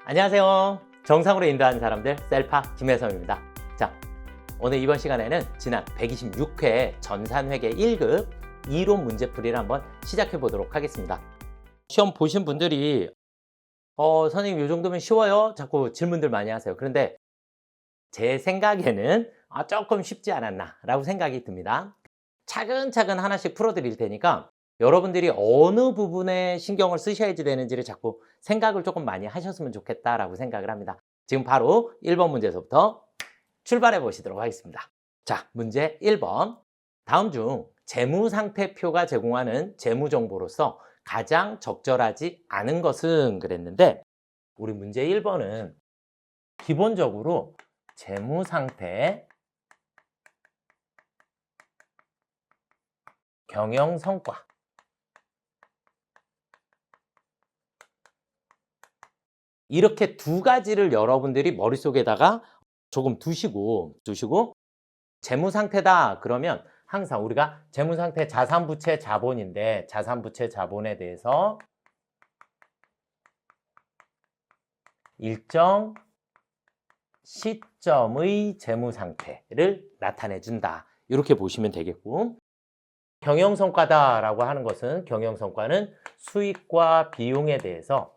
안녕하세요. 정상으로 인도하는 사람들 셀파 김혜성입니다. 자, 오늘 이번 시간에는 지난 126회 전산회계 1급 이론 문제풀이를 한번 시작해 보도록 하겠습니다. 시험 보신 분들이 선생님 이 정도면 쉬워요? 자꾸 질문들 많이 하세요. 그런데 제 생각에는 조금 쉽지 않았나 라고 생각이 듭니다. 차근차근 하나씩 풀어드릴 테니까 여러분들이 어느 부분에 신경을 쓰셔야지 되는지를 자꾸 생각을 조금 많이 하셨으면 좋겠다라고 생각을 합니다. 지금 바로 1번 문제에서부터 출발해 보시도록 하겠습니다. 자, 문제 1번. 다음 중 재무상태표가 제공하는 재무정보로서 가장 적절하지 않은 것은 그랬는데, 우리 문제 1번은 기본적으로 재무상태, 경영성과, 이렇게 두 가지를 여러분들이 머릿속에다가 조금 두시고 재무상태다 그러면 항상 우리가 재무상태 자산부채 자본인데, 자산부채 자본에 대해서 일정 시점의 재무상태를 나타내 준다, 이렇게 보시면 되겠고, 경영성과다라고 하는 것은, 경영성과는 수익과 비용에 대해서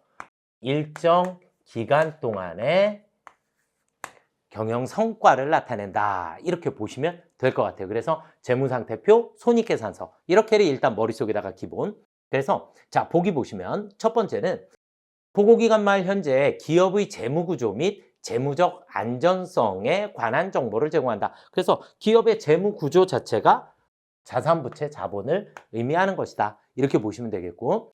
일정 기간 동안의 경영성과를 나타낸다, 이렇게 보시면 될 것 같아요. 그래서 재무상태표, 손익계산서, 이렇게를 일단 머릿속에다가 기본. 그래서 자, 보기 보시면 첫 번째는 보고기간 말 현재 기업의 재무구조 및 재무적 안전성에 관한 정보를 제공한다. 그래서 기업의 재무구조 자체가 자산부채 자본을 의미하는 것이다, 이렇게 보시면 되겠고,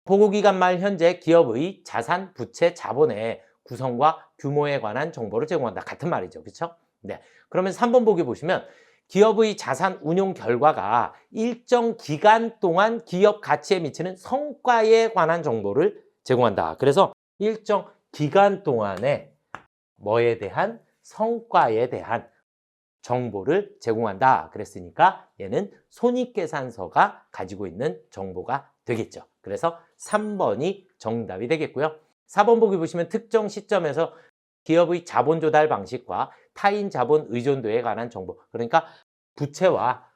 보고기간 말 현재 기업의 자산, 부채, 자본의 구성과 규모에 관한 정보를 제공한다. 같은 말이죠. 그렇죠? 네. 그러면 3번 보기 보시면 기업의 자산 운용 결과가 일정 기간 동안 기업 가치에 미치는 성과에 관한 정보를 제공한다. 그래서 일정 기간 동안에 뭐에 대한, 성과에 대한 정보를 제공한다 그랬으니까 얘는 손익계산서가 가지고 있는 정보가 되겠죠. 그래서 3번이 정답이 되겠고요. 4번 보기 보시면 특정 시점에서 기업의 자본 조달 방식과 타인 자본 의존도에 관한 정보, 그러니까 부채와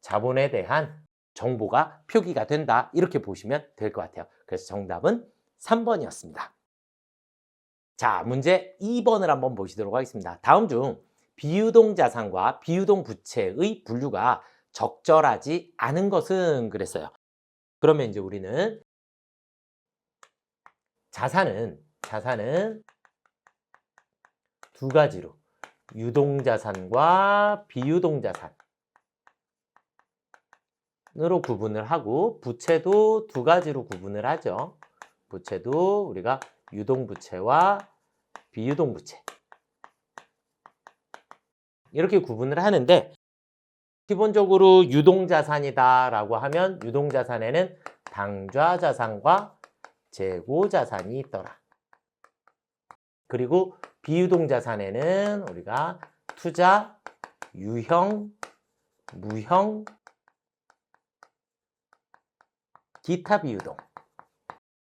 자본에 대한 정보가 표기가 된다, 이렇게 보시면 될 것 같아요. 그래서 정답은 3번이었습니다. 자, 문제 2번을 한번 보시도록 하겠습니다. 다음 중 비유동 자산과 비유동 부채의 분류가 적절하지 않은 것은 그랬어요. 그러면 이제 우리는 자산은 두 가지로, 유동자산과 비유동자산으로 구분을 하고, 부채도 두 가지로 구분을 하죠. 부채도 우리가 유동부채와 비유동부채, 이렇게 구분을 하는데, 기본적으로 유동자산이다라고 하면 유동자산에는 당좌자산과 재고자산이 있더라. 그리고 비유동자산에는 우리가 투자, 유형, 무형, 기타 비유동,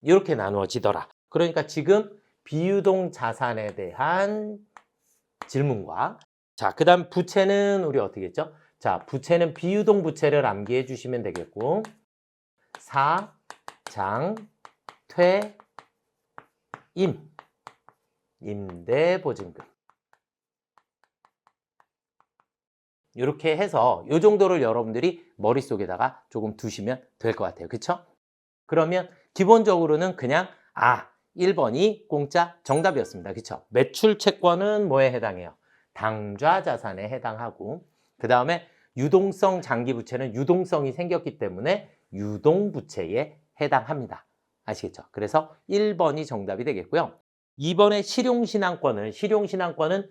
이렇게 나누어지더라. 그러니까 지금 비유동자산에 대한 질문과, 자, 그 다음 부채는 우리 어떻게 했죠? 자, 부채는 비유동 부채를 암기해 주시면 되겠고, 사, 장, 퇴, 임대보증금, 이렇게 해서 이 정도를 여러분들이 머릿속에다가 조금 두시면 될 것 같아요. 그쵸? 그러면 기본적으로는 그냥 1번이 공짜 정답이었습니다. 그쵸? 매출 채권은 뭐에 해당해요? 당좌자산에 해당하고, 그 다음에 유동성 장기부채는 유동성이 생겼기 때문에 유동부채에 해당합니다. 아시겠죠? 그래서 1번이 정답이 되겠고요. 2번의 실용신앙권은 실용신앙권은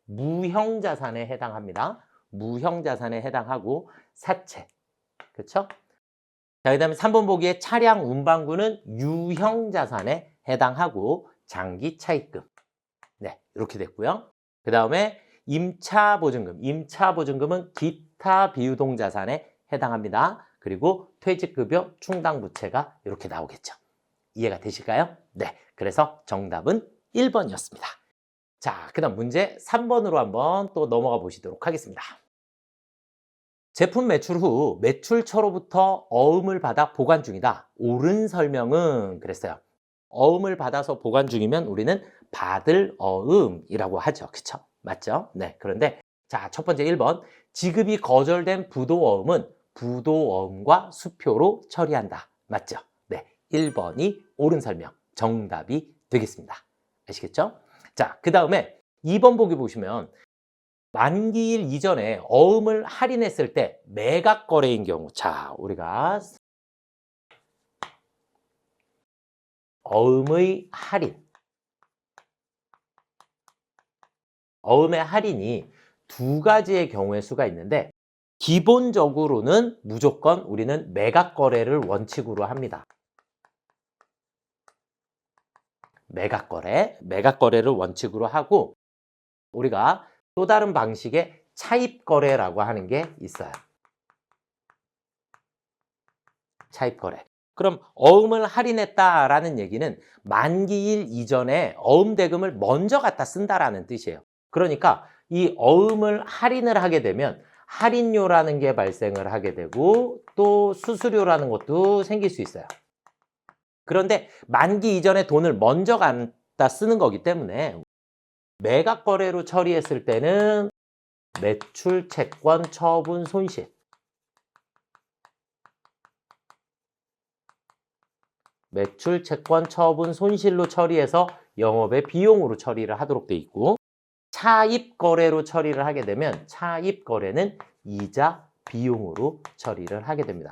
무형자산에 해당합니다. 무형자산에 해당하고 사채, 그렇죠? 자, 그 다음에 3번 보기에 차량 운반구는 유형자산에 해당하고 장기차입금, 네, 이렇게 됐고요. 그 다음에 임차보증금은 기타 비유동자산에 해당합니다. 그리고 퇴직급여 충당부채가 이렇게 나오겠죠. 이해가 되실까요? 네, 그래서 정답은 1번이었습니다. 자, 그 다음 문제 3번으로 한번 또 넘어가 보시도록 하겠습니다. 제품 매출 후 매출처로부터 어음을 받아 보관 중이다. 옳은 설명은 그랬어요. 어음을 받아서 보관 중이면 우리는 받을 어음이라고 하죠. 그쵸? 맞죠? 네. 그런데 자, 첫 번째 1번. 지급이 거절된 부도어음은 부도어음과 수표로 처리한다. 맞죠? 네. 1번이 옳은 설명. 정답이 되겠습니다. 아시겠죠? 자, 그 다음에 2번 보기 보시면 만기일 이전에 어음을 할인했을 때 매각 거래인 경우. 자, 우리가 어음의 할인. 어음의 할인이 두 가지의 경우의 수가 있는데 기본적으로는 무조건 우리는 매각 거래를 원칙으로 합니다. 매각 거래를 원칙으로 하고 우리가 또 다른 방식의 차입 거래라고 하는 게 있어요. 차입 거래. 그럼 어음을 할인했다라는 얘기는 만기일 이전에 어음 대금을 먼저 갖다 쓴다라는 뜻이에요. 그러니까 이 어음을 할인을 하게 되면 할인료라는 게 발생을 하게 되고 또 수수료라는 것도 생길 수 있어요. 그런데 만기 이전에 돈을 먼저 갖다 쓰는 거기 때문에 매각 거래로 처리했을 때는 매출, 채권, 처분, 손실. 매출, 채권, 처분, 손실로 처리해서 영업의 비용으로 처리를 하도록 돼 있고 차입 거래로 처리를 하게 되면 차입 거래는 이자, 비용으로 처리를 하게 됩니다.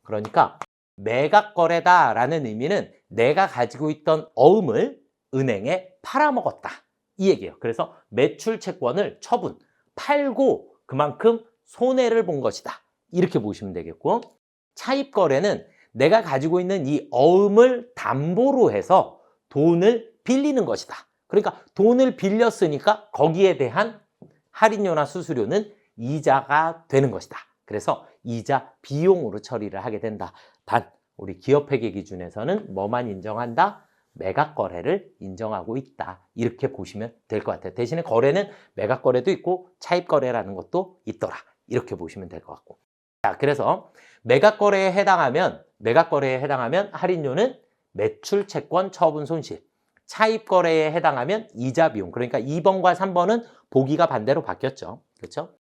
그러니까 매각 거래다라는 의미는 내가 가지고 있던 어음을 은행에 팔아먹었다. 이 얘기예요. 그래서 매출 채권을 처분, 팔고 그만큼 손해를 본 것이다. 이렇게 보시면 되겠고 차입 거래는 내가 가지고 있는 이 어음을 담보로 해서 돈을 빌리는 것이다. 그러니까 돈을 빌렸으니까 거기에 대한 할인료나 수수료는 이자가 되는 것이다. 그래서 이자 비용으로 처리를 하게 된다. 단 우리 기업회계 기준에서는 뭐만 인정한다? 매각 거래를 인정하고 있다. 이렇게 보시면 될 것 같아요. 대신에 거래는 매각 거래도 있고 차입 거래라는 것도 있더라. 이렇게 보시면 될 것 같고. 자, 그래서 매각 거래에 해당하면 할인료는 매출, 채권, 처분, 손실. 차입 거래에 해당하면 이자 비용. 그러니까 2번과 3번은 보기가 반대로 바뀌었죠. 그렇죠?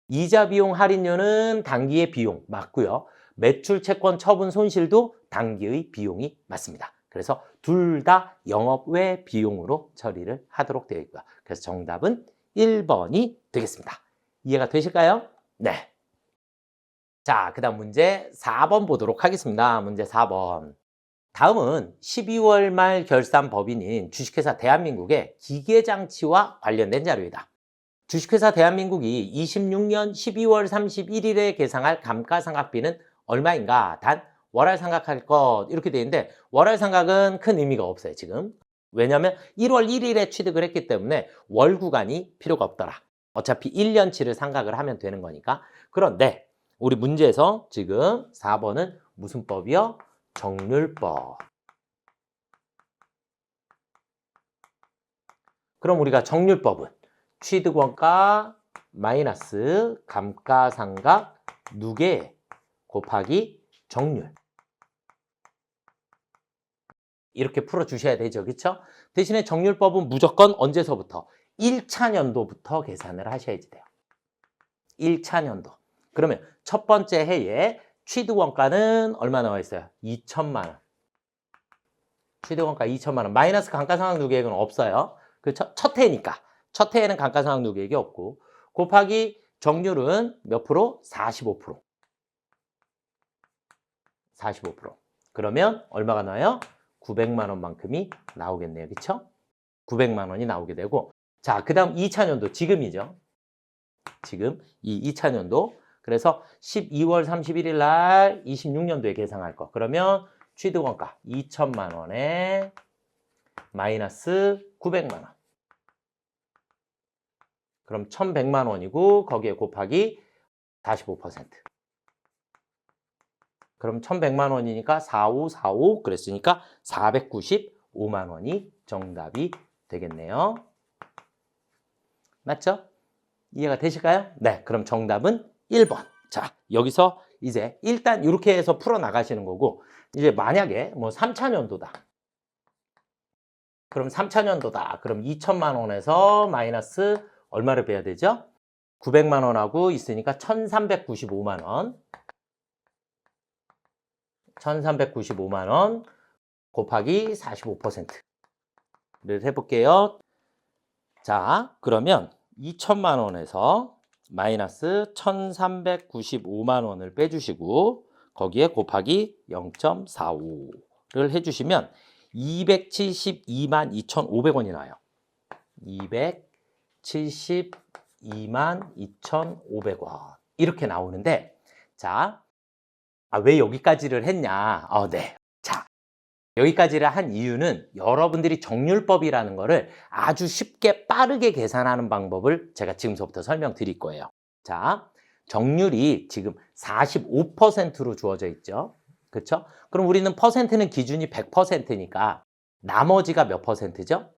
이자 비용 할인료는 단기의 비용 맞고요. 매출, 채권, 처분, 손실도 단기의 비용이 맞습니다. 그래서 둘 다 영업 외 비용으로 처리를 하도록 되어 있고요. 그래서 정답은 1번이 되겠습니다. 이해가 되실까요? 네. 자, 그 다음 문제 4번 보도록 하겠습니다. 문제 4번. 다음은 12월 말 결산 법인인 주식회사 대한민국의 기계장치와 관련된 자료이다. 주식회사 대한민국이 26년 12월 31일에 계상할 감가상각비는 얼마인가? 단 월할 상각할 것 이렇게 돼 있는데 월할 상각은 큰 의미가 없어요 지금. 왜냐하면 1월 1일에 취득을 했기 때문에 월 구간이 필요가 없더라. 어차피 1년치를 상각을 하면 되는 거니까. 그런데 우리 문제에서 지금 4번은 무슨 법이요? 정률법. 그럼 우리가 정률법은 취득원가 마이너스 감가상각 누계 곱하기 정률. 이렇게 풀어주셔야 되죠. 그렇죠? 대신에 정률법은 무조건 언제서부터? 1차 년도부터 계산을 하셔야지 돼요. 1차 년도. 그러면 첫 번째 해에 취득원가는 얼마 나와 있어요? 2천만 원. 취득원가 2천만 원. 마이너스 감가상각 누계액은 없어요. 그 첫 해니까. 첫 해에는 감가상각 누계액이 없고 곱하기 정률은 몇 프로? 45%. 45%. 그러면 얼마가 나와요? 900만 원만큼이 나오겠네요. 그렇죠? 900만 원이 나오게 되고 자, 그다음 2차 년도 지금이죠. 지금 이 2차 년도. 그래서 12월 31일 날 26년도에 계상할 거. 그러면 취득원가 2천만 원에 마이너스 900만 원. 그럼 1,100만 원이고 거기에 곱하기 45%. 그럼 1100만 원이니까 4545 그랬으니까 495만 원이 정답이 되겠네요. 맞죠? 이해가 되실까요? 네, 그럼 정답은 1번. 자, 여기서 이제 일단 이렇게 해서 풀어 나가시는 거고, 이제 만약에 뭐 3차년도다. 그럼 3차년도다. 그럼 2천만 원에서 마이너스 얼마를 빼야 되죠? 900만 원하고 있으니까 1395만 원. 1395만 원 곱하기 45%를 해볼게요. 자, 그러면 2천만 원에서 마이너스 1395만 원을 빼주시고 거기에 곱하기 0.45를 해주시면 272만 2,500원이 나와요. 272만 2,500원 이렇게 나오는데, 자, 왜 여기까지를 했냐? 네. 자, 여기까지를 한 이유는 여러분들이 정률법이라는 거를 아주 쉽게 빠르게 계산하는 방법을 제가 지금부터 설명드릴 거예요. 자, 정률이 지금 45%로 주어져 있죠. 그렇죠? 그럼 우리는 퍼센트는 기준이 100%니까 나머지가 몇 퍼센트죠?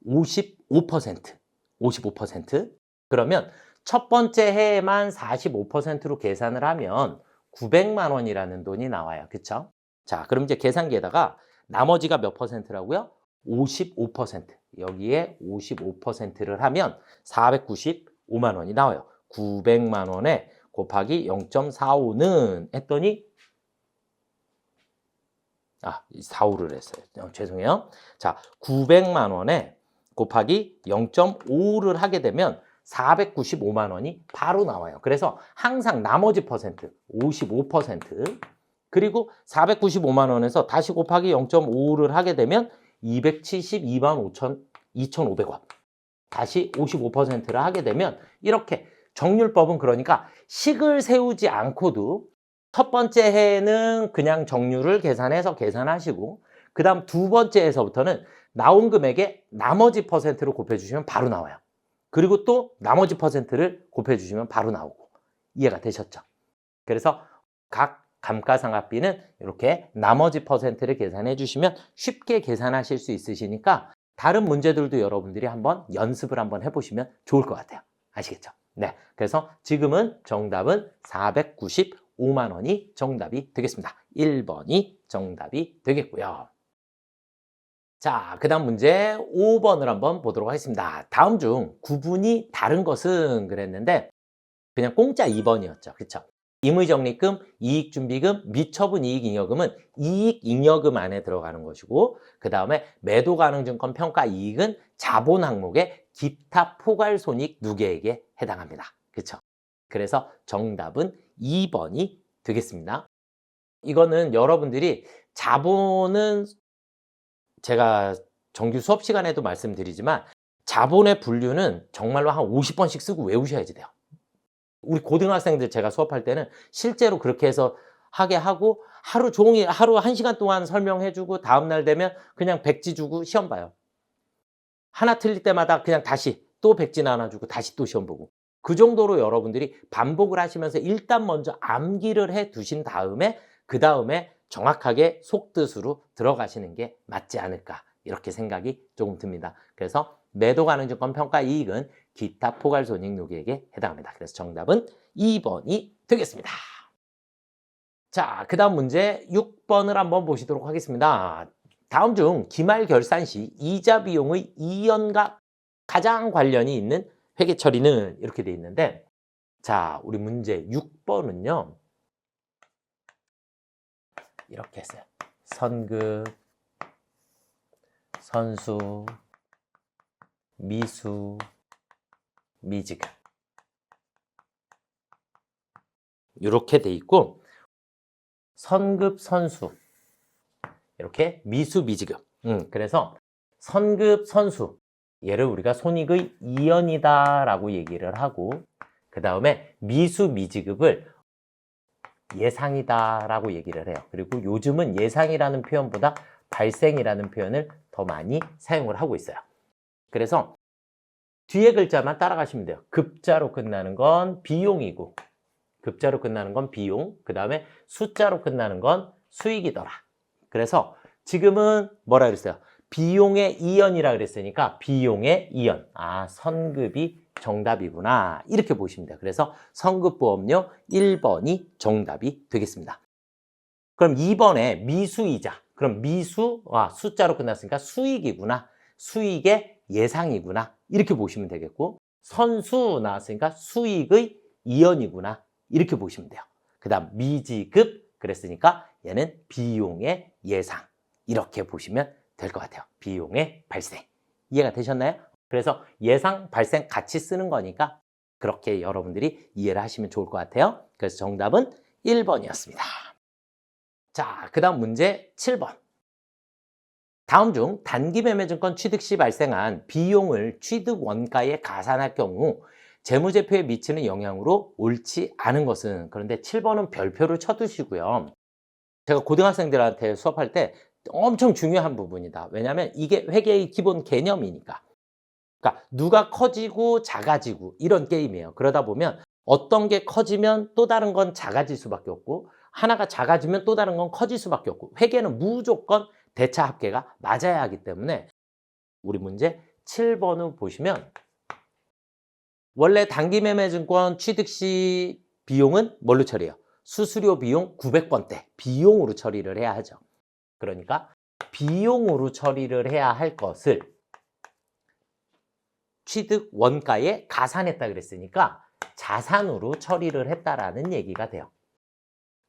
55%. 55%. 그러면 첫 번째 해에만 45%로 계산을 하면 900만 원이라는 돈이 나와요. 그쵸? 자, 그럼 이제 계산기에다가 나머지가 몇 퍼센트라고요? 55%. 여기에 55%를 하면 495만 원이 나와요. 900만 원에 곱하기 0.45는 했더니 45를 했어요. 죄송해요. 자, 900만 원에 곱하기 0.5를 하게 되면 495만 원이 바로 나와요. 그래서 항상 나머지 퍼센트 55% 그리고 495만 원에서 다시 곱하기 0.5를 하게 되면 272만 2,500원 다시 55%를 하게 되면 이렇게 정률법은 그러니까 식을 세우지 않고도 첫 번째 해에는 그냥 정률을 계산하시고 그 다음 두 번째에서부터는 나온 금액에 나머지 퍼센트를 곱해주시면 바로 나와요. 그리고 또 나머지 퍼센트를 곱해주시면 바로 나오고. 이해가 되셨죠? 그래서 각 감가상각비는 이렇게 나머지 퍼센트를 계산해 주시면 쉽게 계산하실 수 있으시니까 다른 문제들도 여러분들이 한번 연습을 한번 해보시면 좋을 것 같아요. 아시겠죠? 네. 그래서 지금은 정답은 495만 원이 정답이 되겠습니다. 1번이 정답이 되겠고요. 자, 그 다음 문제 5번을 한번 보도록 하겠습니다. 다음 중 구분이 다른 것은 그랬는데 그냥 공짜 2번이었죠. 그렇죠? 임의적립금, 이익준비금, 미처분이익잉여금은 이익잉여금 안에 들어가는 것이고 그 다음에 매도가능증권 평가이익은 자본 항목의 기타 포괄손익 누계액에 해당합니다. 그렇죠? 그래서 정답은 2번이 되겠습니다. 이거는 여러분들이 자본은 제가 정규 수업 시간에도 말씀드리지만 자본의 분류는 정말로 한 50번씩 쓰고 외우셔야지 돼요. 우리 고등학생들 제가 수업할 때는 실제로 그렇게 해서 하게 하고 하루 종일 하루 1시간 동안 설명해주고 다음날 되면 그냥 백지 주고 시험 봐요. 하나 틀릴 때마다 그냥 다시 또 백지 나눠주고 다시 또 시험 보고 그 정도로 여러분들이 반복을 하시면서 일단 먼저 암기를 해 두신 다음에 그 다음에 정확하게 속뜻으로 들어가시는 게 맞지 않을까 이렇게 생각이 조금 듭니다. 그래서 매도가능증권 평가이익은 기타 포괄손익 누계액에 해당합니다. 그래서 정답은 2번이 되겠습니다. 자, 그 다음 문제 6번을 한번 보시도록 하겠습니다. 다음 중 기말 결산 시 이자 비용의 이연과 가장 관련이 있는 회계 처리는 이렇게 돼 있는데 자, 우리 문제 6번은요. 이렇게 했어요. 선급, 선수, 미수, 미지급 이렇게 돼 있고 선급, 선수 이렇게 미수, 미지급 그래서 선급, 선수 얘를 우리가 손익의 이연이다 라고 얘기를 하고 그 다음에 미수, 미지급을 예상이다 라고 얘기를 해요. 그리고 요즘은 예상이라는 표현보다 발생이라는 표현을 더 많이 사용을 하고 있어요. 그래서 뒤에 글자만 따라가시면 돼요. 급자로 끝나는 건 비용이고 급자로 끝나는 건 비용, 그 다음에 숫자로 끝나는 건 수익이더라. 그래서 지금은 뭐라 그랬어요? 비용의 이연이라 그랬으니까 비용의 이연. 아, 선급이 정답이구나. 이렇게 보시면 돼요. 그래서 선급보험료 1번이 정답이 되겠습니다. 그럼 2번에 미수이자. 그럼 미수와 숫자로 끝났으니까 수익이구나. 수익의 예상이구나. 이렇게 보시면 되겠고, 선수 나왔으니까 수익의 이연이구나. 이렇게 보시면 돼요. 그 다음 미지급 그랬으니까 얘는 비용의 예상. 이렇게 보시면 될 것 같아요. 비용의 발생. 이해가 되셨나요? 그래서 예상, 발생 같이 쓰는 거니까 그렇게 여러분들이 이해를 하시면 좋을 것 같아요. 그래서 정답은 1번이었습니다. 자, 그 다음 문제 7번. 다음 중 단기매매증권 취득 시 발생한 비용을 취득 원가에 가산할 경우 재무제표에 미치는 영향으로 옳지 않은 것은, 그런데 7번은 별표를 쳐두시고요. 제가 고등학생들한테 수업할 때 엄청 중요한 부분이다. 왜냐하면 이게 회계의 기본 개념이니까. 그러니까 누가 커지고 작아지고 이런 게임이에요. 그러다 보면 어떤 게 커지면 또 다른 건 작아질 수밖에 없고, 하나가 작아지면 또 다른 건 커질 수밖에 없고, 회계는 무조건 대차 합계가 맞아야 하기 때문에 우리 문제 7번을 보시면 원래 단기매매증권 취득 시 비용은 뭘로 처리해요? 수수료 비용 900번대 비용으로 처리를 해야 하죠. 그러니까 비용으로 처리를 해야 할 것을 취득 원가에 가산했다 그랬으니까 자산으로 처리를 했다라는 얘기가 돼요.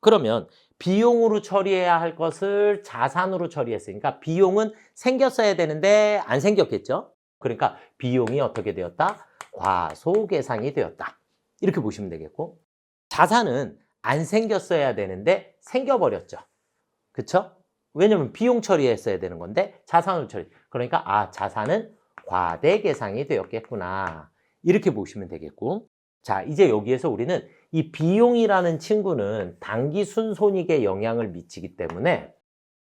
그러면 비용으로 처리해야 할 것을 자산으로 처리했으니까 비용은 생겼어야 되는데 안 생겼겠죠? 그러니까 비용이 어떻게 되었다? 과소계상이 되었다. 이렇게 보시면 되겠고, 자산은 안 생겼어야 되는데 생겨버렸죠. 그쵸? 왜냐면 비용 처리했어야 되는 건데 자산으로 처리. 그러니까 아, 자산은 과대계상이 되었겠구나. 이렇게 보시면 되겠고, 자, 이제 여기에서 우리는 이 비용이라는 친구는 당기순손익에 영향을 미치기 때문에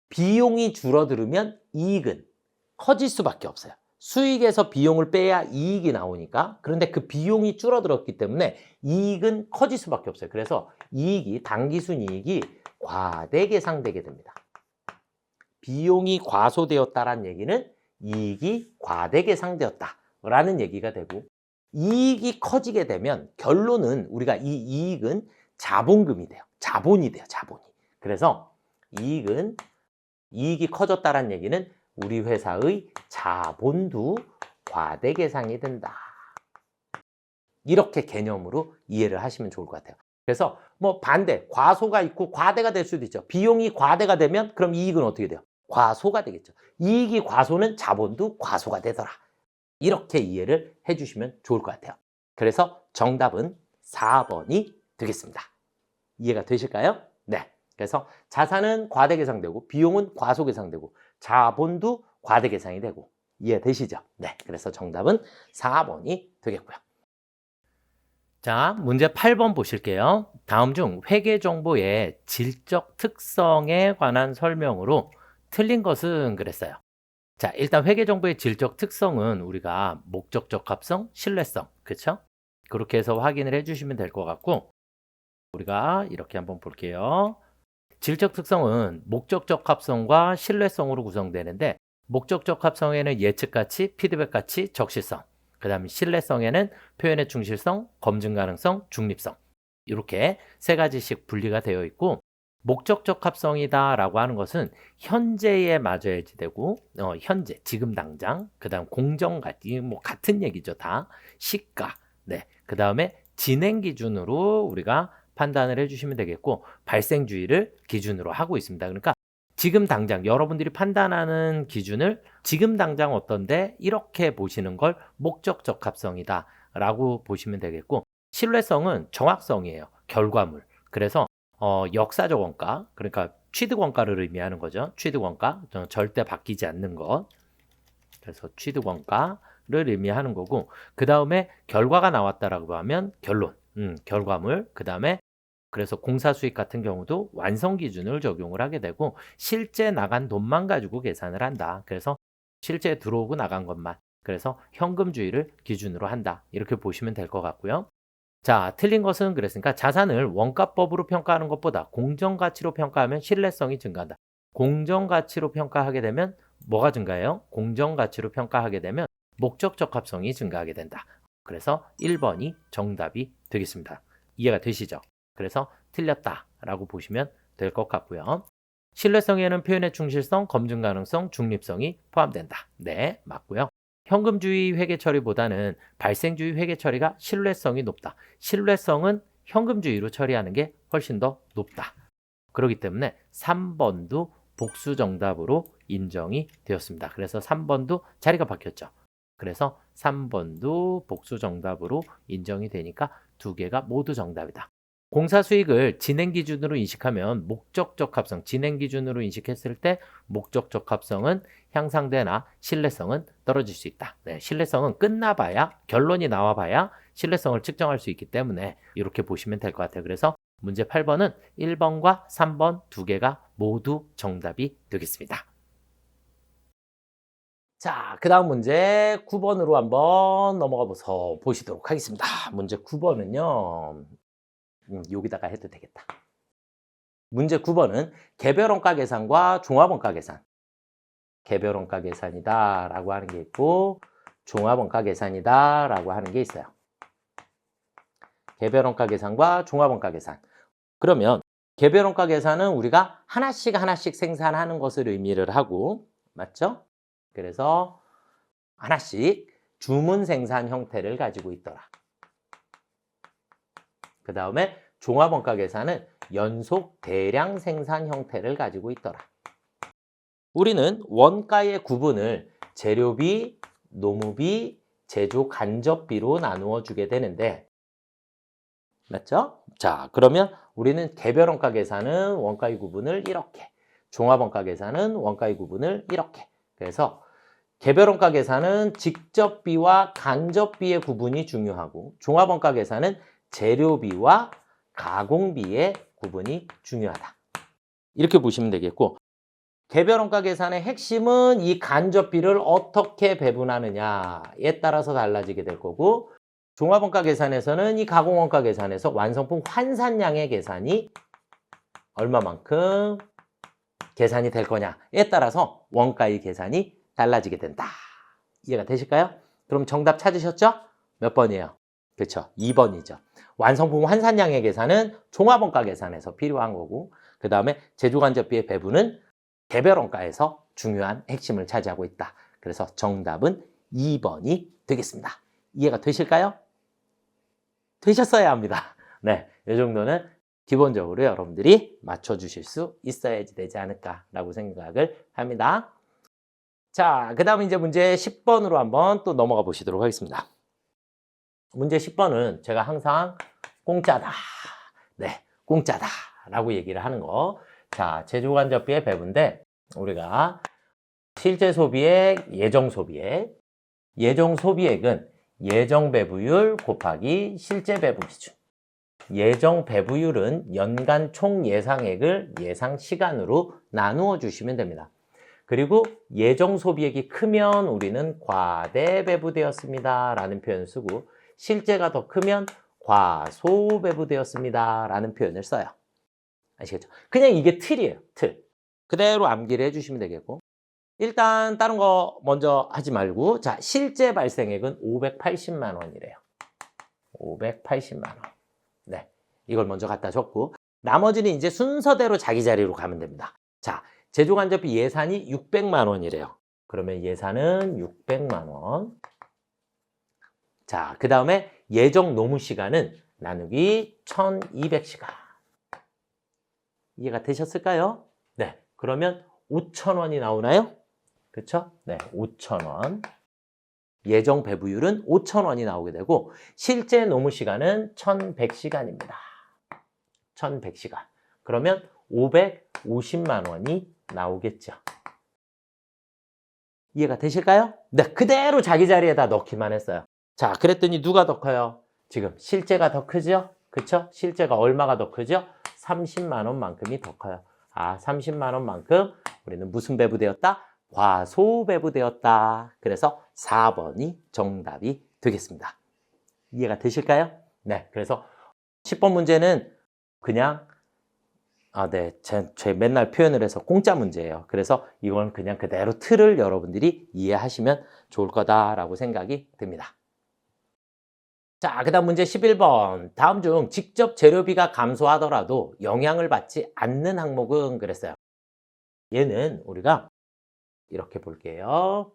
비용이 줄어들으면 이익은 커질 수밖에 없어요. 수익에서 비용을 빼야 이익이 나오니까. 그런데 그 비용이 줄어들었기 때문에 이익은 커질 수밖에 없어요. 그래서 이익이, 당기순이익이 과대계상되게 됩니다. 비용이 과소되었다라는 얘기는 이익이 과대계상되었다라는 얘기가 되고, 이익이 커지게 되면 결론은 우리가 이 이익은 자본금이 돼요. 자본이 돼요. 자본이. 그래서 이익이 커졌다는 얘기는 우리 회사의 자본도 과대계상이 된다. 이렇게 개념으로 이해를 하시면 좋을 것 같아요. 그래서 뭐 반대, 과소가 있고 과대가 될 수도 있죠. 비용이 과대가 되면 그럼 이익은 어떻게 돼요? 과소가 되겠죠. 이익이 과소는 자본도 과소가 되더라. 이렇게 이해를 해주시면 좋을 것 같아요. 그래서 정답은 4번이 되겠습니다. 이해가 되실까요? 네. 그래서 자산은 과대계상되고 비용은 과소계상되고 자본도 과대계상이 되고, 이해되시죠? 네. 그래서 정답은 4번이 되겠고요. 자, 문제 8번 보실게요. 다음 중 회계정보의 질적 특성에 관한 설명으로 틀린 것은 그랬어요. 자, 일단 회계정보의 질적 특성은 우리가 목적적 합성, 신뢰성, 그렇죠? 그렇게 해서 확인을 해주시면 될 것 같고, 우리가 이렇게 한번 볼게요. 질적 특성은 목적적 합성과 신뢰성으로 구성되는데, 목적적 합성에는 예측가치, 피드백가치, 적시성, 그 다음에 신뢰성에는 표현의 충실성, 검증 가능성, 중립성, 이렇게 세 가지씩 분리가 되어 있고, 목적적 합성이다 라고 하는 것은 현재에 맞아야지 되고, 현재, 지금 당장, 그 다음 공정가치, 뭐 같은 얘기죠. 다 시가, 네, 그 다음에 진행 기준으로 우리가 판단을 해주시면 되겠고, 발생주의를 기준으로 하고 있습니다. 그러니까 지금 당장 여러분들이 판단하는 기준을 지금 당장 어떤데 이렇게 보시는 걸 목적적 합성이다 라고 보시면 되겠고, 신뢰성은 정확성이에요. 결과물. 그래서 역사적 원가, 그러니까 취득 원가를 의미하는 거죠. 취득 원가, 절대 바뀌지 않는 것. 그래서 취득 원가를 의미하는 거고, 그 다음에 결과가 나왔다라고 하면 결론, 결과물, 그 다음에 그래서 공사 수익 같은 경우도 완성 기준을 적용을 하게 되고, 실제 나간 돈만 가지고 계산을 한다. 그래서 실제 들어오고 나간 것만, 그래서 현금주의를 기준으로 한다. 이렇게 보시면 될 것 같고요. 자, 틀린 것은 그랬으니까 자산을 원가법으로 평가하는 것보다 공정가치로 평가하면 신뢰성이 증가한다. 공정가치로 평가하게 되면 뭐가 증가해요? 공정가치로 평가하게 되면 목적 적합성이 증가하게 된다. 그래서 1번이 정답이 되겠습니다. 이해가 되시죠? 그래서 틀렸다라고 보시면 될 것 같고요. 신뢰성에는 표현의 충실성, 검증 가능성, 중립성이 포함된다. 네, 맞고요. 현금주의 회계 처리보다는 발생주의 회계 처리가 신뢰성이 높다. 신뢰성은 현금주의로 처리하는 게 훨씬 더 높다. 그렇기 때문에 3번도 복수 정답으로 인정이 되었습니다. 그래서 3번도 자리가 바뀌었죠. 그래서 3번도 복수 정답으로 인정이 되니까 두 개가 모두 정답이다. 공사 수익을 진행 기준으로 인식하면 목적적 합성, 진행 기준으로 인식했을 때 목적적 합성은 향상되나 신뢰성은 떨어질 수 있다. 네, 신뢰성은 끝나봐야, 결론이 나와봐야 신뢰성을 측정할 수 있기 때문에 이렇게 보시면 될 것 같아요. 그래서 문제 8번은 1번과 3번 두 개가 모두 정답이 되겠습니다. 자, 그 다음 문제 9번으로 한번 넘어가 보시도록 하겠습니다. 문제 9번은요. 여기다가 해도 되겠다. 문제 9번은 개별원가 계산과 종합원가 계산. 개별원가 계산이다 라고 하는 게 있고 종합원가 계산이다 라고 하는 게 있어요. 개별원가 계산과 종합원가 계산. 그러면 개별원가 계산은 우리가 하나씩 생산하는 것을 의미를 하고, 맞죠? 그래서 하나씩 주문 생산 형태를 가지고 있더라. 그 다음에 종합원가 계산은 연속 대량 생산 형태를 가지고 있더라. 우리는 원가의 구분을 재료비, 노무비, 제조 간접비로 나누어 주게 되는데, 맞죠? 자, 그러면 우리는 개별원가 계산은 원가의 구분을 이렇게, 종합원가 계산은 원가의 구분을 이렇게. 그래서 개별원가 계산은 직접비와 간접비의 구분이 중요하고 종합원가 계산은 재료비와 가공비의 구분이 중요하다. 이렇게 보시면 되겠고, 개별원가 계산의 핵심은 이 간접비를 어떻게 배분하느냐에 따라서 달라지게 될 거고, 종합원가 계산에서는 이 가공원가 계산에서 완성품 환산량의 계산이 얼마만큼 계산이 될 거냐에 따라서 원가의 계산이 달라지게 된다. 이해가 되실까요? 그럼 정답 찾으셨죠? 몇 번이에요? 그렇죠. 2번이죠. 완성품 환산량의 계산은 종합원가 계산에서 필요한 거고, 그 다음에 제조간접비의 배분은 개별원가에서 중요한 핵심을 차지하고 있다. 그래서 정답은 2번이 되겠습니다. 이해가 되실까요? 되셨어야 합니다. 네, 이 정도는 기본적으로 여러분들이 맞춰주실 수 있어야지 되지 않을까라고 생각을 합니다. 자, 그 다음 이제 문제 10번으로 한번 또 넘어가 보시도록 하겠습니다. 문제 10번은 제가 항상 공짜다. 네, 공짜다. 라고 얘기를 하는 거. 자, 제조간접비의 배분인데, 우리가 실제 소비액, 예정 소비액. 예정 소비액은 예정 배부율 곱하기 실제 배부 기준. 예정 배부율은 연간 총 예상액을 예상 시간으로 나누어 주시면 됩니다. 그리고 예정 소비액이 크면 우리는 과대 배부되었습니다 라는 표현을 쓰고, 실제가 더 크면 과소 배부되었습니다 라는 표현을 써요. 아시겠죠? 그냥 이게 틀이에요. 틀. 그대로 암기를 해주시면 되겠고, 일단 다른 거 먼저 하지 말고, 자, 실제 발생액은 580만 원이래요. 580만 원. 네, 이걸 먼저 갖다 줬고, 나머지는 이제 순서대로 자기 자리로 가면 됩니다. 자, 제조간접비 예산이 600만 원이래요. 그러면 예산은 600만 원. 자, 그 다음에 예정 노무 시간은 나누기 1200시간. 이해가 되셨을까요? 네, 그러면 5,000원이 나오나요? 그렇죠? 네, 5,000원. 예정 배부율은 5,000원이 나오게 되고, 실제 노무 시간은 1,100시간입니다. 1,100시간. 그러면 550만 원이 나오겠죠. 이해가 되실까요? 네, 그대로 자기 자리에다 넣기만 했어요. 자, 그랬더니 누가 더 커요? 지금 실제가 더 크죠? 그쵸? 실제가 얼마가 더 크죠? 30만 원만큼이 더 커요. 아, 30만 원만큼 우리는 무슨 배부되었다? 과소 배부되었다. 그래서 4번이 정답이 되겠습니다. 이해가 되실까요? 네, 그래서 10번 문제는 그냥 네, 제 맨날 표현을 해서 공짜 문제예요. 그래서 이건 그냥 그대로 틀을 여러분들이 이해하시면 좋을 거다라고 생각이 듭니다. 자, 그 다음 문제 11번. 다음 중 직접 재료비가 감소하더라도 영향을 받지 않는 항목은 그랬어요. 얘는 우리가 이렇게 볼게요.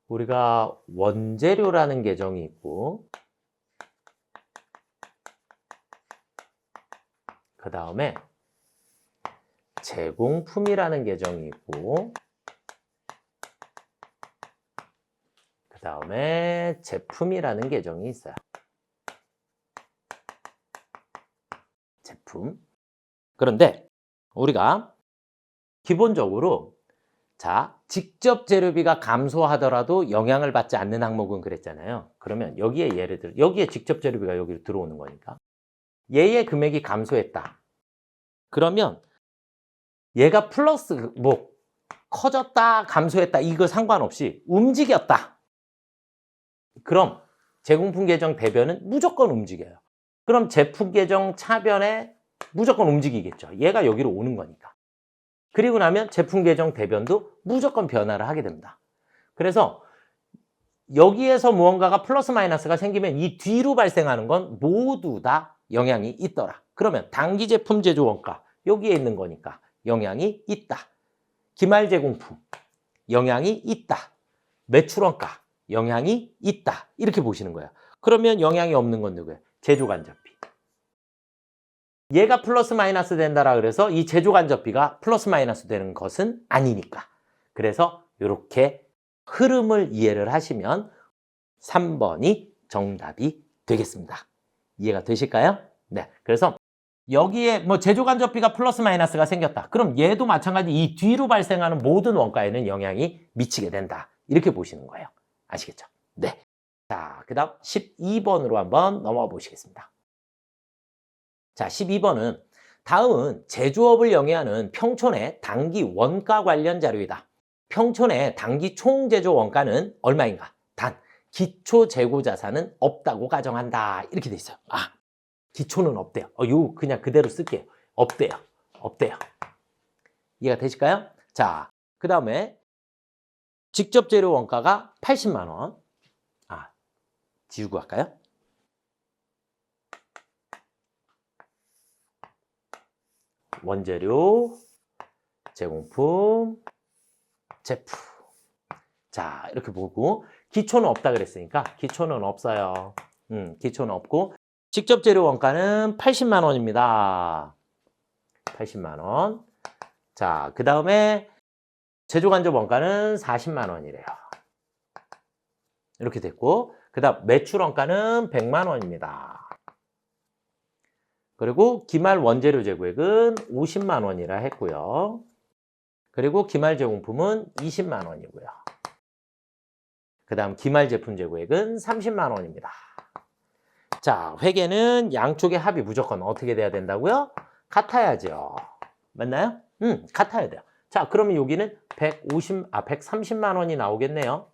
우리가 원재료라는 계정이 있고, 그 다음에 제공품이라는 계정이 있고, 그 다음에 제품이라는 계정이 있어요. 제품. 그런데 우리가 기본적으로 자, 직접 재료비가 감소하더라도 영향을 받지 않는 항목은 그랬잖아요. 그러면 여기에 예를 들어 여기에 직접 재료비가 여기로 들어오는 거니까 얘의 금액이 감소했다. 그러면 얘가 플러스 뭐 커졌다, 감소했다 이거 상관없이 움직였다. 그럼 제공품 계정 대변은 무조건 움직여요. 그럼 제품 계정 차변에 무조건 움직이겠죠. 얘가 여기로 오는 거니까. 그리고 나면 제품 계정 대변도 무조건 변화를 하게 됩니다. 그래서 여기에서 무언가가 플러스 마이너스가 생기면 이 뒤로 발생하는 건 모두 다 영향이 있더라. 그러면 단기 제품 제조 원가 여기에 있는 거니까 영향이 있다. 기말 제공품 영향이 있다. 매출 원가 영향이 있다. 이렇게 보시는 거예요. 그러면 영향이 없는 건 누구예요? 제조 간접비. 얘가 플러스 마이너스 된다라 그래서 이 제조 간접비가 플러스 마이너스 되는 것은 아니니까. 그래서 이렇게 흐름을 이해를 하시면 3번이 정답이 되겠습니다. 이해가 되실까요? 네. 그래서 여기에 뭐 제조 간접비가 플러스 마이너스가 생겼다. 그럼 얘도 마찬가지 이 뒤로 발생하는 모든 원가에는 영향이 미치게 된다. 이렇게 보시는 거예요. 아시겠죠? 네. 자, 그 다음 12번으로 한번 넘어가 보시겠습니다. 자, 12번은 다음은 제조업을 영위하는 평촌의 단기 원가 관련 자료이다. 평촌의 단기 총 제조 원가는 얼마인가? 단, 기초 재고 자산은 없다고 가정한다. 이렇게 돼 있어요. 기초는 없대요. 요 그냥 그대로 쓸게요. 없대요. 없대요. 이해가 되실까요? 자, 그 다음에 직접 재료 원가가 80만 원. 지우고 할까요? 원재료, 제공품, 제품. 자, 이렇게 보고 기초는 없다 그랬으니까 기초는 없어요. 기초는 없고 직접 재료 원가는 80만 원입니다. 80만 원. 자, 그 다음에 제조 간접 원가는 40만 원이래요. 이렇게 됐고 그 다음 매출 원가는 100만 원입니다. 그리고 기말 원재료 재고액은 50만 원이라 했고요. 그리고 기말 제공품은 20만 원이고요. 그 다음 기말 제품 재고액은 30만 원입니다. 자, 회계는 양쪽의 합이 무조건 어떻게 돼야 된다고요? 같아야죠. 맞나요? 같아야 돼요. 자, 그러면 여기는 130만 원이 나오겠네요.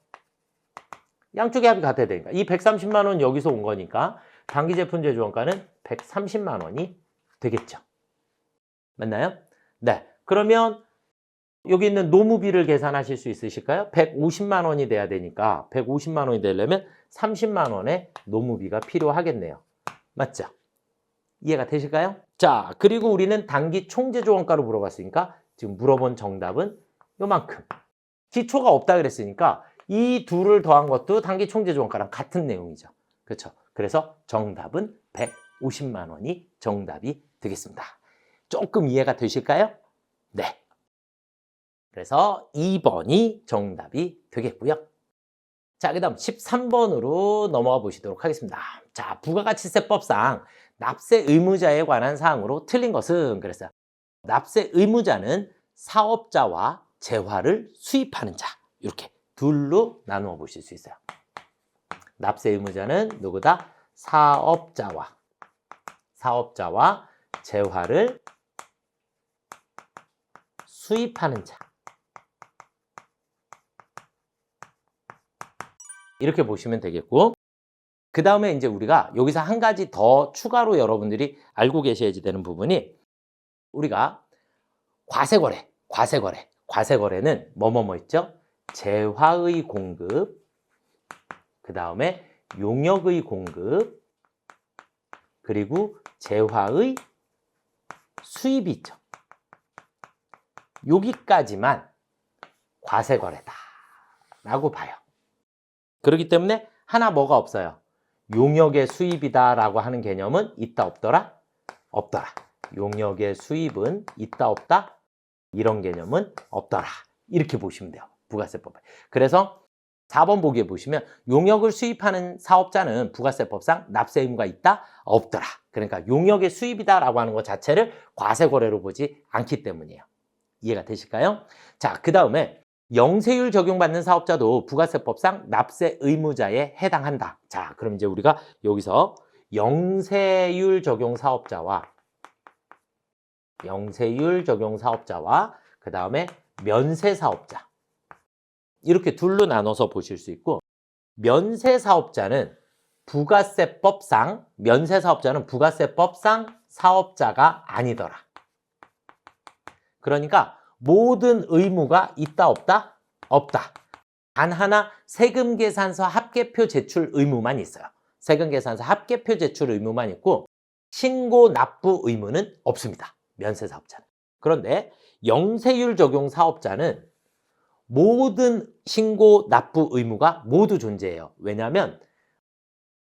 양쪽의 합이 같아야 되니까. 이 130만 원 여기서 온 거니까 단기 제품 제조 원가는 130만 원이 되겠죠. 맞나요? 네. 그러면 여기 있는 노무비를 계산하실 수 있으실까요? 150만 원이 돼야 되니까 150만 원이 되려면 30만 원의 노무비가 필요하겠네요. 맞죠? 이해가 되실까요? 자, 그리고 우리는 단기 총제조 원가로 물어봤으니까 지금 물어본 정답은 요만큼. 기초가 없다 그랬으니까 이 둘을 더한 것도 단기 총제조 원가랑 같은 내용이죠. 그렇죠? 그래서 정답은 150만 원이 정답이 되겠습니다. 조금 이해가 되실까요? 네. 그래서 2번이 정답이 되겠고요. 자, 그 다음 13번으로 넘어가 보시도록 하겠습니다. 자, 부가가치세법상 납세 의무자에 관한 사항으로 틀린 것은 그랬어요. 납세 의무자는 사업자와 재화를 수입하는 자. 이렇게 둘로 나누어 보실 수 있어요. 납세 의무자는 누구다? 사업자와 재화를 수입하는 자. 이렇게 보시면 되겠고 그 다음에 이제 우리가 여기서 한 가지 더 추가로 여러분들이 알고 계셔야지 되는 부분이 우리가 과세거래는 뭐뭐뭐 있죠? 재화의 공급, 그 다음에 용역의 공급, 그리고 재화의 수입이 있죠. 여기까지만 과세거래다 라고 봐요. 그렇기 때문에 하나 뭐가 없어요? 용역의 수입이다 라고 하는 개념은 있다 없더라? 없더라. 용역의 수입은 있다 없다? 이런 개념은 없더라. 이렇게 보시면 돼요. 부가세법에. 그래서 4번 보기에 보시면 용역을 수입하는 사업자는 부가세법상 납세 의무가 있다? 없더라. 그러니까 용역의 수입이다 라고 하는 것 자체를 과세거래로 보지 않기 때문이에요. 이해가 되실까요? 자, 그 다음에 영세율 적용받는 사업자도 부가세법상 납세 의무자에 해당한다. 자, 그럼 이제 우리가 여기서 영세율 적용 사업자와 그 다음에 면세 사업자 이렇게 둘로 나눠서 보실 수 있고, 면세 사업자는 부가세법상 사업자가 아니더라. 그러니까 모든 의무가 있다 없다? 없다. 단 하나 세금 계산서 합계표 제출 의무만 있어요. 세금 계산서 합계표 제출 의무만 있고 신고 납부 의무는 없습니다. 면세 사업자는. 그런데 영세율 적용 사업자는 모든 신고 납부 의무가 모두 존재해요. 왜냐하면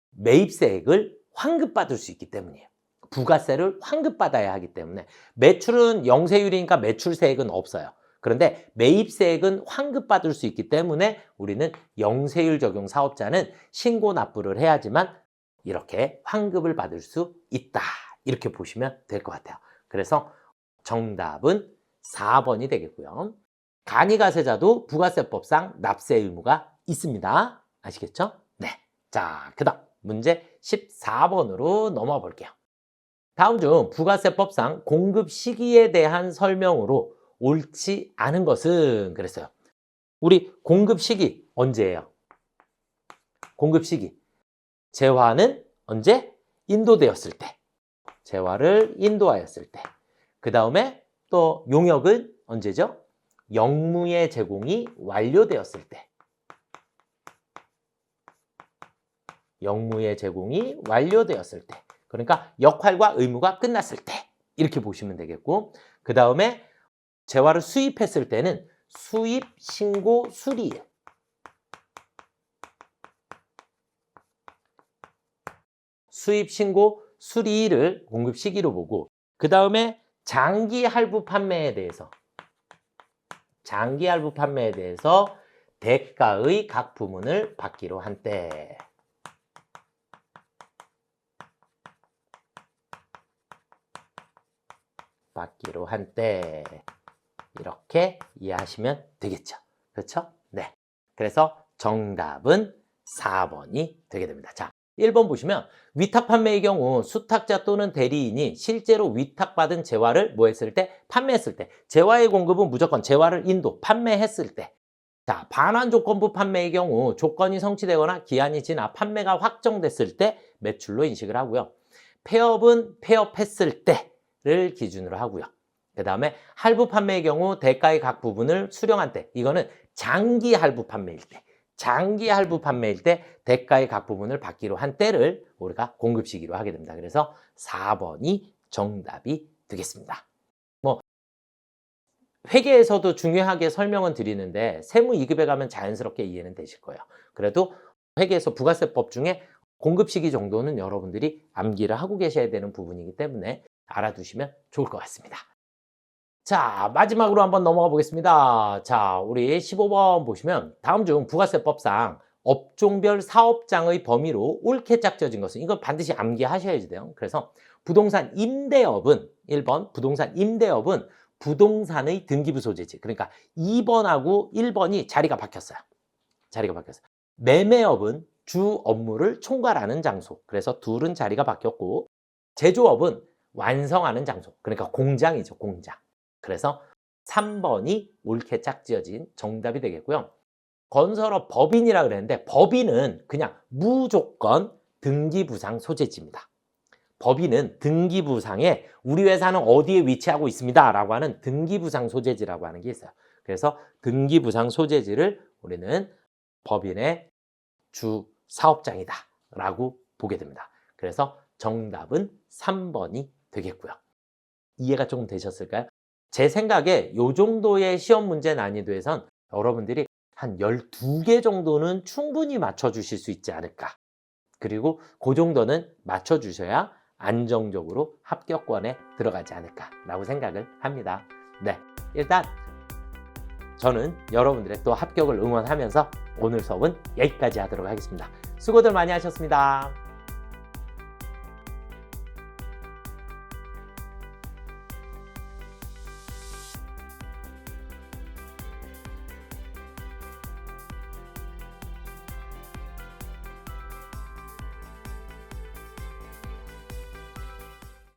매입세액을 환급받을 수 있기 때문이에요. 부가세를 환급받아야 하기 때문에. 매출은 영세율이니까 매출세액은 없어요. 그런데 매입세액은 환급받을 수 있기 때문에 우리는 영세율 적용 사업자는 신고 납부를 해야지만 이렇게 환급을 받을 수 있다. 이렇게 보시면 될 것 같아요. 그래서 정답은 4번이 되겠고요. 간이가세자도 부가세법상 납세 의무가 있습니다. 아시겠죠? 네. 자, 그 다음 문제 14번으로 넘어가 볼게요. 다음 중 부가세법상 공급 시기에 대한 설명으로 옳지 않은 것은 그랬어요. 우리 공급 시기 언제예요? 공급 시기. 재화는 언제? 인도되었을 때. 재화를 인도하였을 때. 그 다음에 또 용역은 언제죠? 영무의 제공이 완료되었을 때. 영무의 제공이 완료되었을 때. 그러니까 역할과 의무가 끝났을 때. 이렇게 보시면 되겠고, 그 다음에 재화를 수입했을 때는 수입, 신고, 수리일. 수입, 신고, 수리일을 공급 시기로 보고, 그 다음에 장기 할부 판매에 대해서 대가의 각 부문을 받기로 한 때. 이렇게 이해하시면 되겠죠. 그렇죠? 네. 그래서 정답은 4번이 되게 됩니다. 자, 1번 보시면 위탁 판매의 경우 수탁자 또는 대리인이 실제로 위탁받은 재화를 뭐 했을 때? 판매했을 때. 재화의 공급은 무조건 재화를 판매했을 때. 자, 반환조건부 판매의 경우 조건이 성취되거나 기한이 지나 판매가 확정됐을 때 매출로 인식을 하고요. 폐업은 폐업했을 때를 기준으로 하고요. 그 다음에 할부 판매의 경우 대가의 각 부분을 수령한 때, 이거는 장기 할부 판매일 때, 대가의 각 부분을 받기로 한 때를 우리가 공급 시기로 하게 됩니다. 그래서 4번이 정답이 되겠습니다. 뭐 회계에서도 중요하게 설명은 드리는데 세무 2급에 가면 자연스럽게 이해는 되실 거예요. 그래도 회계에서 부가세법 중에 공급 시기 정도는 여러분들이 암기를 하고 계셔야 되는 부분이기 때문에 알아두시면 좋을 것 같습니다. 자, 마지막으로 한번 넘어가 보겠습니다. 자, 우리 15번 보시면 다음 중 부가세법상 업종별 사업장의 범위로 옳게 짝져진 것은, 이건 반드시 암기하셔야지 돼요. 그래서 부동산 임대업은 1번 부동산 임대업은 부동산의 등기부 소재지. 그러니까 2번하고 1번이 자리가 바뀌었어요. 매매업은 주 업무를 총괄하는 장소. 그래서 둘은 자리가 바뀌었고, 제조업은 완성하는 장소. 그러니까 공장이죠, 공장. 그래서 3번이 옳게 짝지어진 정답이 되겠고요. 건설업 법인이라 그랬는데 법인은 그냥 무조건 등기부상 소재지입니다. 법인은 등기부상에 우리 회사는 어디에 위치하고 있습니다 라고 하는 등기부상 소재지라고 하는 게 있어요. 그래서 등기부상 소재지를 우리는 법인의 주 사업장이다 라고 보게 됩니다. 그래서 정답은 3번이 되겠고요. 이해가 조금 되셨을까요? 제 생각에 이 정도의 시험 문제 난이도에선 여러분들이 한 12개 정도는 충분히 맞춰주실 수 있지 않을까. 그리고 그 정도는 맞춰주셔야 안정적으로 합격권에 들어가지 않을까라고 생각을 합니다. 네, 일단 저는 여러분들의 또 합격을 응원하면서 오늘 수업은 여기까지 하도록 하겠습니다. 수고들 많이 하셨습니다.